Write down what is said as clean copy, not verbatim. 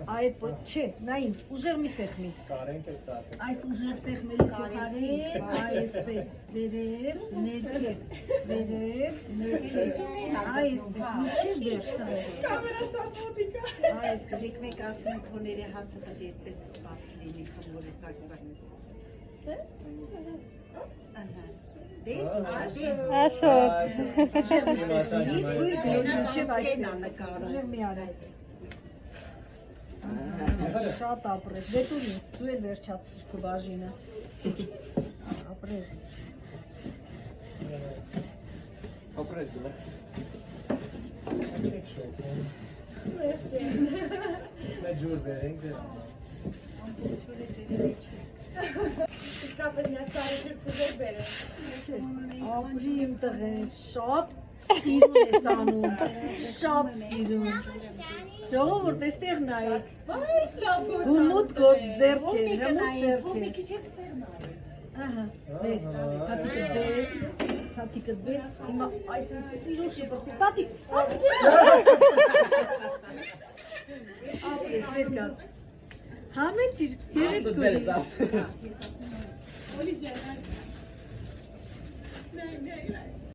Այդ չէ, նային, ուժեղ մի սեղմի։ Այս ուժեղ սեղմերի փոխարեն այսպես վերև, ներքև, վերև, ներքև, այսպես, միջև վերջ տվես։ Կամերա շատ մոտիկ է։ Այդպես։ Մեկ ասում եք, որ ներե հացը պետք է այդպես բաց լինի, խմորը ծակ-ծակ։ Դես ուղղաշի։ Աշոտ։ Ուր գնոց միջև այստեղ նկարը։ Ուժեղ մի արա։ Շատ ապրես, դե տուր ինձ, դու էլ վերջացրիր քո բաժինը։ Ապրես։ Ապրես դու։ Մեր ջուր բերենք դե։ Իսկապես նա ծառայել փուզեր բերել։ Ապրի իմ տղեն, շատ սիրուն ես անում, շատ սիրուն։ Ժողովուրդ, էստեղ նայեք, հումուտ գործ ձերքեր, հմուտ ձերքեր։ Ահա, բեր, թատիկըտ բեր, հիմա այս սիրուն շպրտի, տատիկ, ապրես, վեր կաց, համեցիր, գերեց գոլի։ Օլի ջան, այ։ Նայ, նայ, նայ։